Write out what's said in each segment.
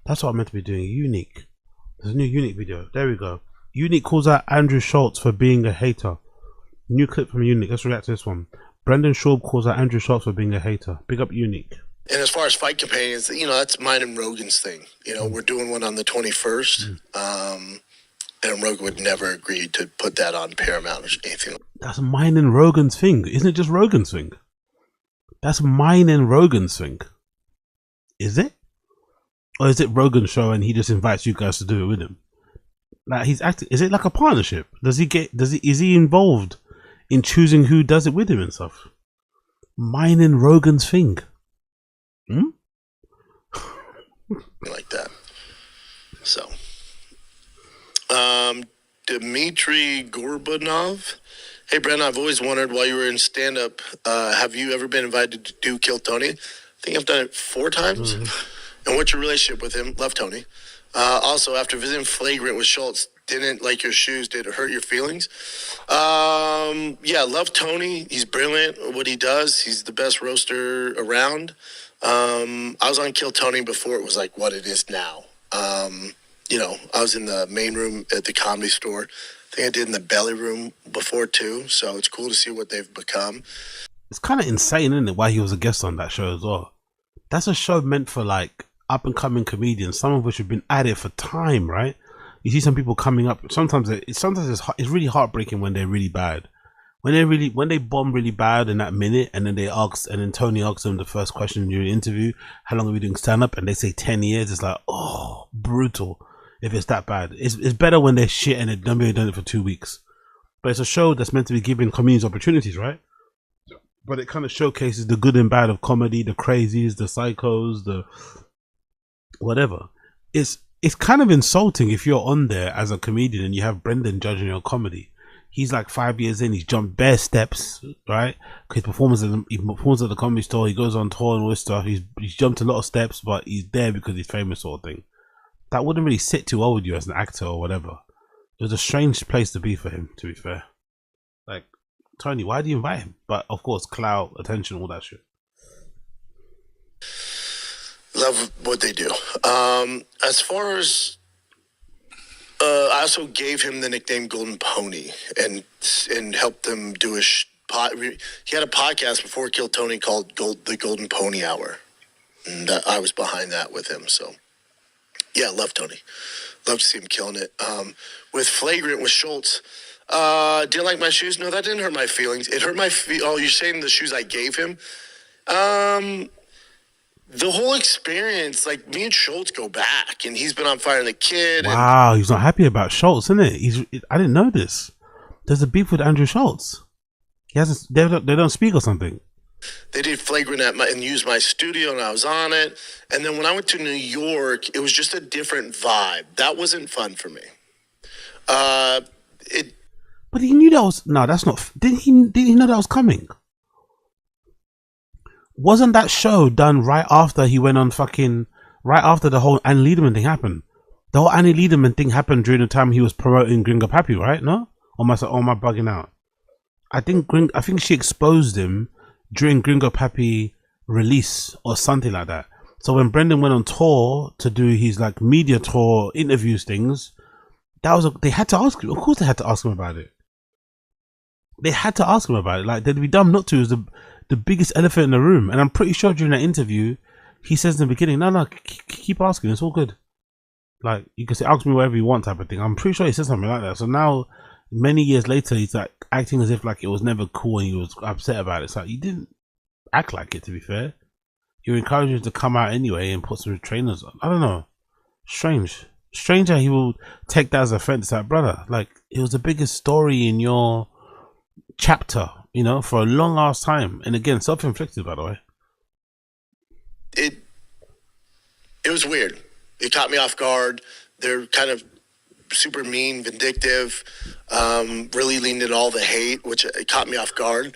That's what I'm meant to be doing. Unique. There's a new Unique video. There we go. Unique calls out Andrew Schultz for being a hater. New clip from Unique. Let's react to this one. Brendan Schaub calls out Andrew Schultz for being a hater. Big up Unique. And as far as fight companions, that's mine and Rogan's thing. We're doing one on the 21st. And Rogan would never agree to put that on Paramount or anything. That's mine and Rogan's thing. Isn't it just Rogan's thing? That's mine and Rogan's thing. Is it? Or is it Rogan's show and he just invites you guys to do it with him? Like he's acting. Is it like a partnership? Is he involved in choosing who does it with him and stuff? Mine and Rogan's thing. Like that. So, Dmitry Gorbanov. Hey, Brendan, I've always wondered while you were in stand-up, have you ever been invited to do Kill Tony? I think I've done it 4 times. And what's your relationship with him? Love Tony. Also, after visiting Flagrant with Schultz, didn't like your shoes. Did it hurt your feelings? Yeah, love Tony. He's brilliant at what he does. He's the best roaster around. I was on Kill Tony before it was like what it is now. I was in the main room at the Comedy Store. I think I did in the belly room before too. So it's cool to see what they've become. It's kind of insane, isn't it? Why he was a guest on that show as well. That's a show meant for like up and coming comedians, some of which have been at it for time, right? You see some people coming up. Sometimes it's really heartbreaking when they're really bad. When they bomb really bad in that minute, and then Tony asks them the first question during the interview, how long are we doing stand up? And they say 10 years. It's like, oh, brutal. If it's that bad, it's better when they're shit and they've done it for 2 weeks. But it's a show that's meant to be giving comedians opportunities, right? But it kind of showcases the good and bad of comedy, the crazies, the psychos, the whatever. It's kind of insulting if you're on there as a comedian and you have Brendan judging your comedy. He's like 5 years in, he's jumped bare steps, right? He performs at the Comedy Store, he goes on tour and all this stuff. He's jumped a lot of steps, but he's there because he's famous, sort of thing. That wouldn't really sit too well with you as an actor or whatever. It was a strange place to be for him, to be fair. Like, Tony, why do you invite him? But of course, clout, attention, all that shit. Love what they do. As far as I also gave him the nickname Golden Pony and helped them do he had a podcast before Kill Tony called the Golden Pony Hour, and I was behind that with him. So yeah, love Tony. Love to see him killing it. With Flagrant with Schultz, didn't like my shoes. No, that didn't hurt my feelings. It hurt my oh, you're saying the shoes I gave him? The whole experience, like me and Schultz go back, and he's been on Fire and the Kid. Wow, he's not happy about Schultz, isn't it? I didn't know this. There's a beef with Andrew Schultz. They don't speak or something. They did Flagrant and used my studio, and I was on it. And then when I went to New York, it was just a different vibe. That wasn't fun for me. But he knew that was that's not. Did he know that was coming? Wasn't that show done right after he went on right after the whole Annie Lederman thing happened? The whole Annie Lederman thing happened during the time he was promoting Gringo Pappy, right? No? Or am I bugging out? I think she exposed him during Gringo Pappy release or something like that. So when Brendan went on tour to do his like media tour interviews things, they had to ask him. Of course they had to ask him about it. They had to ask him about it. Like, they'd be dumb not to. It was the biggest elephant in the room. And I'm pretty sure during that interview, he says in the beginning, no, keep asking. It's all good. Like, you can say, ask me whatever you want type of thing. I'm pretty sure he said something like that. So now, many years later, he's like acting as if like it was never cool and he was upset about it. It's like, you didn't act like it, to be fair. You're encouraging him to come out anyway and put some trainers on. I don't know. Strange how he will take that as offense. Like, brother, like, it was the biggest story in your chapter, for a long ass time. And again, self-inflicted, by the way. It was weird. It caught me off guard. They're kind of super mean, vindictive, really leaned in all the hate, which it caught me off guard.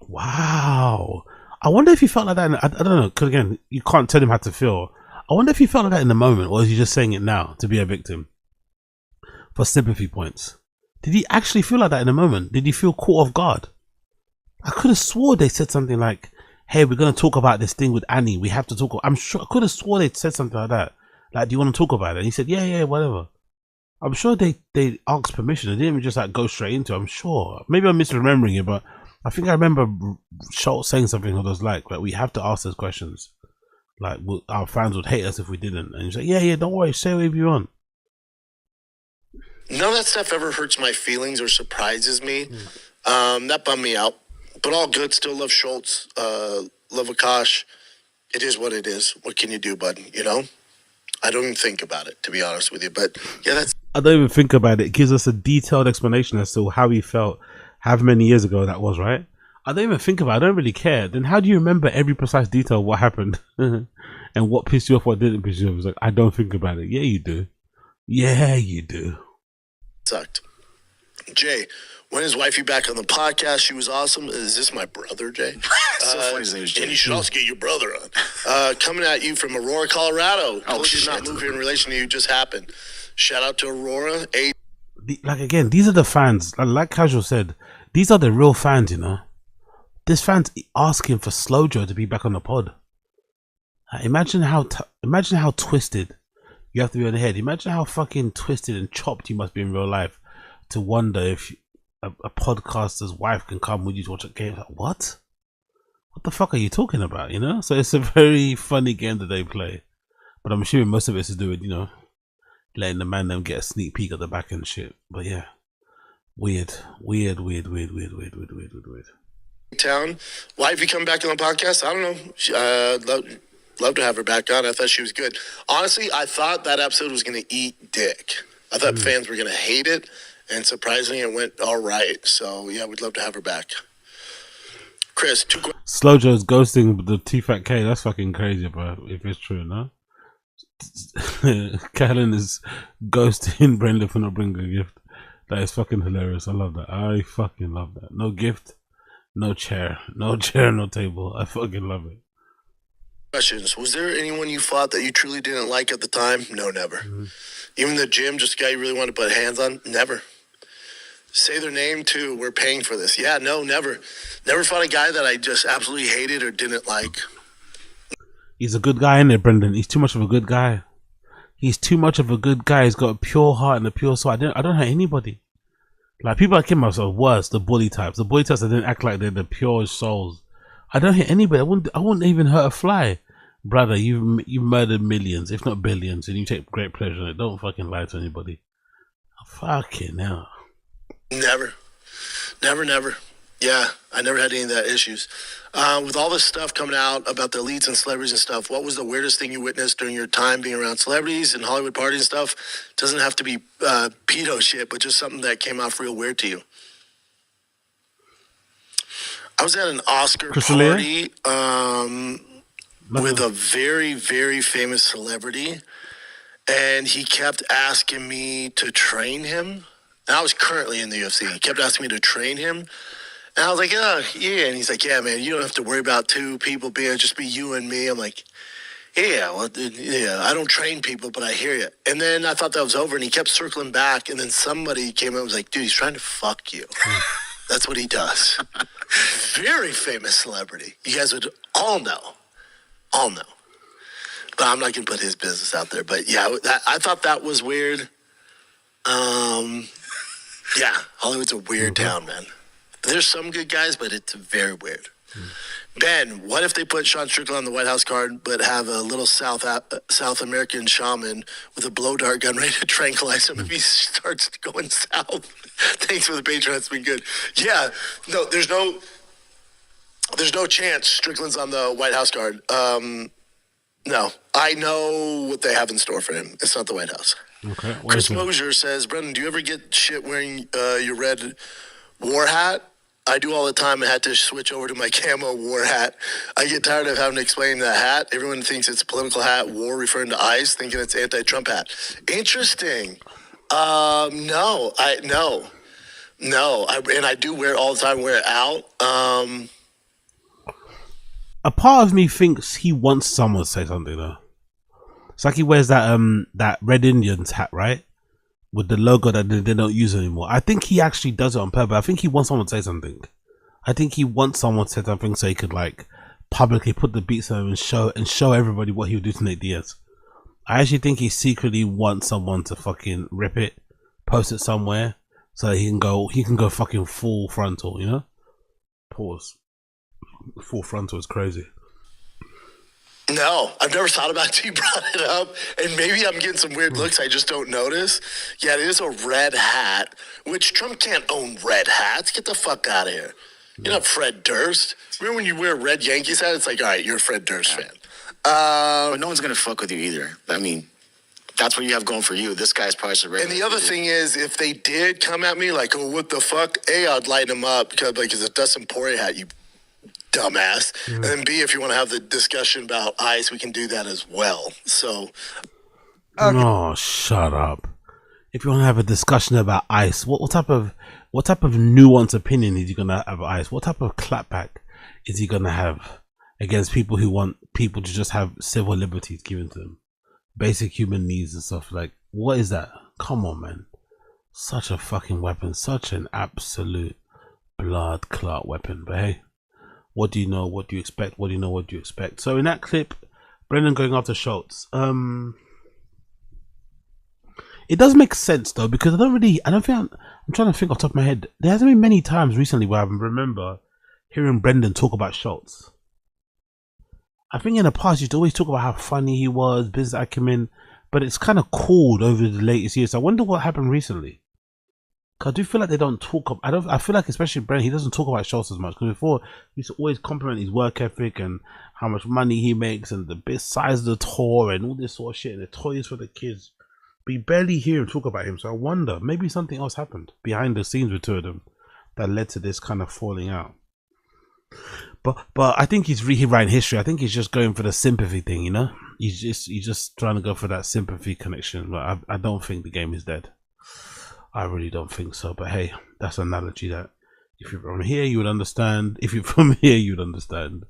Wow. I wonder if he felt like that. I don't know, because again, you can't tell him how to feel. I wonder if he felt like that in the moment, or is he just saying it now to be a victim for sympathy points? Did he actually feel like that in the moment? Did he feel caught off guard? I could have swore they said something like, hey, we're going to talk about this thing with Annie. We have to talk. I'm sure I could have swore they said something like that. Like, do you want to talk about it? And he said, yeah, whatever. I'm sure they asked permission. They didn't even just like go straight into it. I'm sure. Maybe I'm misremembering it, but I think I remember Schultz saying something that was like we have to ask those questions. Like, our fans would hate us if we didn't. And he's like, yeah, don't worry, say whatever you want. None of that stuff ever hurts my feelings or surprises me. That bummed me out. But all good. Still love Schultz. Love Akash. It is what it is. What can you do, bud? You know? I don't even think about it, to be honest with you. But, yeah, that's... I don't even think about it. It gives us a detailed explanation as to how he felt, however many years ago that was, right? I don't even think about it. I don't really care. Then how do you remember every precise detail of what happened? And what pissed you off, what didn't piss you off? It's like, I don't think about it. Yeah, you do. Yeah, you do. Sucked. Jay, when is wifey back on the podcast? She was awesome. Is this my brother, Jay? So funny his name is Jay. And you should also get your brother on. Coming at you from Aurora, Colorado. Oh, Told you not move here in relation to you just happened. Shout out to Aurora. Like, again, these are the fans. Like Casual said, these are the real fans, you know. This fan's asking for Slow Joe to be back on the pod. Imagine how twisted you have to be on the head. Imagine how fucking twisted and chopped you must be in real life to wonder if a podcaster's wife can come with you to watch a game. Like, what? What the fuck are you talking about? You know? So it's a very funny game that they play. But I'm assuming most of it's to do with, you know, letting the man them get a sneak peek at the back and shit. But yeah. Weird. Town. Why have you come back on the podcast? I don't know. Love to have her back on. I thought she was good. Honestly, I thought that episode was going to eat dick. I thought fans were going to hate it, and surprisingly, it went all right. So, yeah, we'd love to have her back. Chris, Slow Joe's ghosting the TFATK. That's fucking crazy, bro, if it's true, no? Callan is ghosting Brenda for not bringing a gift. That is fucking hilarious. I love that. I fucking love that. No gift. No chair, no table. I fucking love it. questions. Was there anyone you fought that you truly didn't like at the time? No, never. Even the gym, just a guy you really wanted to put hands on? Never. Say their name too. We're paying for this. Yeah, no, never. Never fought a guy that I just absolutely hated or didn't like. He's a good guy, isn't it, Brendan? He's too much of a good guy. He's too much of a good guy. He's got a pure heart and a pure soul. I don't hate anybody. Like, people like him are worse, the bully types. The bully types that didn't act like they're the purest souls. I don't hate anybody. I wouldn't even hurt a fly. Brother, you murdered millions, if not billions, and you take great pleasure in it. Don't fucking lie to anybody. Fucking hell. Never. Yeah, I never had any of that issues. With all this stuff coming out about the elites and celebrities and stuff, what was the weirdest thing you witnessed during your time being around celebrities and Hollywood parties and stuff? Doesn't have to be pedo shit, but just something that came off real weird to you. I was at an Oscar party with a very, very famous celebrity, and he kept asking me to train him. And I was currently in the UFC. He kept asking me to train him. And I was like, yeah. And he's like, yeah, man, you don't have to worry about two people being, just be you and me. I'm like, yeah, well, yeah, I don't train people, but I hear you. And then I thought that was over, and he kept circling back. And then somebody came in and was like, dude, he's trying to fuck you. That's what he does. Very famous celebrity. You guys would all know. But I'm not going to put his business out there. But yeah, I thought that was weird. Yeah, Hollywood's a weird town, man. There's some good guys, but it's very weird. Ben, what if they put Sean Strickland on the White House card, but have a little South American shaman with a blow dart gun ready to tranquilize him if he starts going south? Thanks for the Patreon. It's been good. Yeah, no, there's no chance Strickland's on the White House card. No, I know what they have in store for him. It's not the White House. Okay. Chris Mosier says, Brendan, do you ever get shit wearing your red war hat? I do all the time. I had to switch over to my camo war hat. I get tired of having to explain the hat. Everyone thinks it's a political hat, war referring to ICE, thinking it's anti-Trump hat. Interesting. No. And I do wear it all the time, wear it out. A part of me thinks he wants someone to say something, though. It's like he wears that Red Indians hat, right? With the logo that they don't use anymore. I think he actually does it on purpose. I think he wants someone to say something. I think he wants someone to say something so he could, like, publicly put the beats on him and show everybody what he would do to Nate Diaz. I actually think he secretly wants someone to fucking rip it, post it somewhere, so he can go fucking full frontal, you know? Pause. Full frontal is crazy. No, I've never thought about it till you brought it up. And maybe I'm getting some weird looks I just don't notice. Yeah, it is a red hat, which Trump can't own red hats. Get the fuck out of here. You're not Fred Durst. Remember when you wear a red Yankees hat? It's like, all right, you're a Fred Durst fan. But no one's going to fuck with you either. I mean, that's what you have going for you. This guy's probably a red. And the other thing is, if they did come at me like, oh, what the fuck? A, I'd light them up because, like, it's a Dustin Poirier hat, you dumbass. And then B, if you want to have the discussion about ICE, we can do that as well. So, No, shut up. If you want to have a discussion about ICE, what type of nuanced opinion is he gonna have ICE? What type of clapback is he gonna have against people who want people to just have civil liberties given to them, basic human needs and stuff? Like, what is that? Come on, man. Such a fucking weapon, such an absolute blood clot weapon. But hey, what do you know? What do you expect? What do you know? What do you expect? So in that clip, Brendan going after Schultz. It does make sense though, because I'm trying to think off the top of my head. There hasn't been many times recently where I remember hearing Brendan talk about Schultz. I think in the past, he used to always talk about how funny he was, business acumen, but it's kind of cooled over the latest years. I wonder what happened recently. Cause I do feel like they don't talk. I feel like especially Brendan, he doesn't talk about Schultz as much. Because before, he used to always compliment his work ethic and how much money he makes and the big size of the tour and all this sort of shit and the toys for the kids. But you barely hear him talk about him. So I wonder, maybe something else happened behind the scenes with two of them that led to this kind of falling out. But I think he's rewriting history. I think he's just going for the sympathy thing, you know. He's just trying to go for that sympathy connection. But I don't think the game is dead. I really don't think so. But hey, that's an analogy that if you're from here, you would understand. If you're from here, you would understand.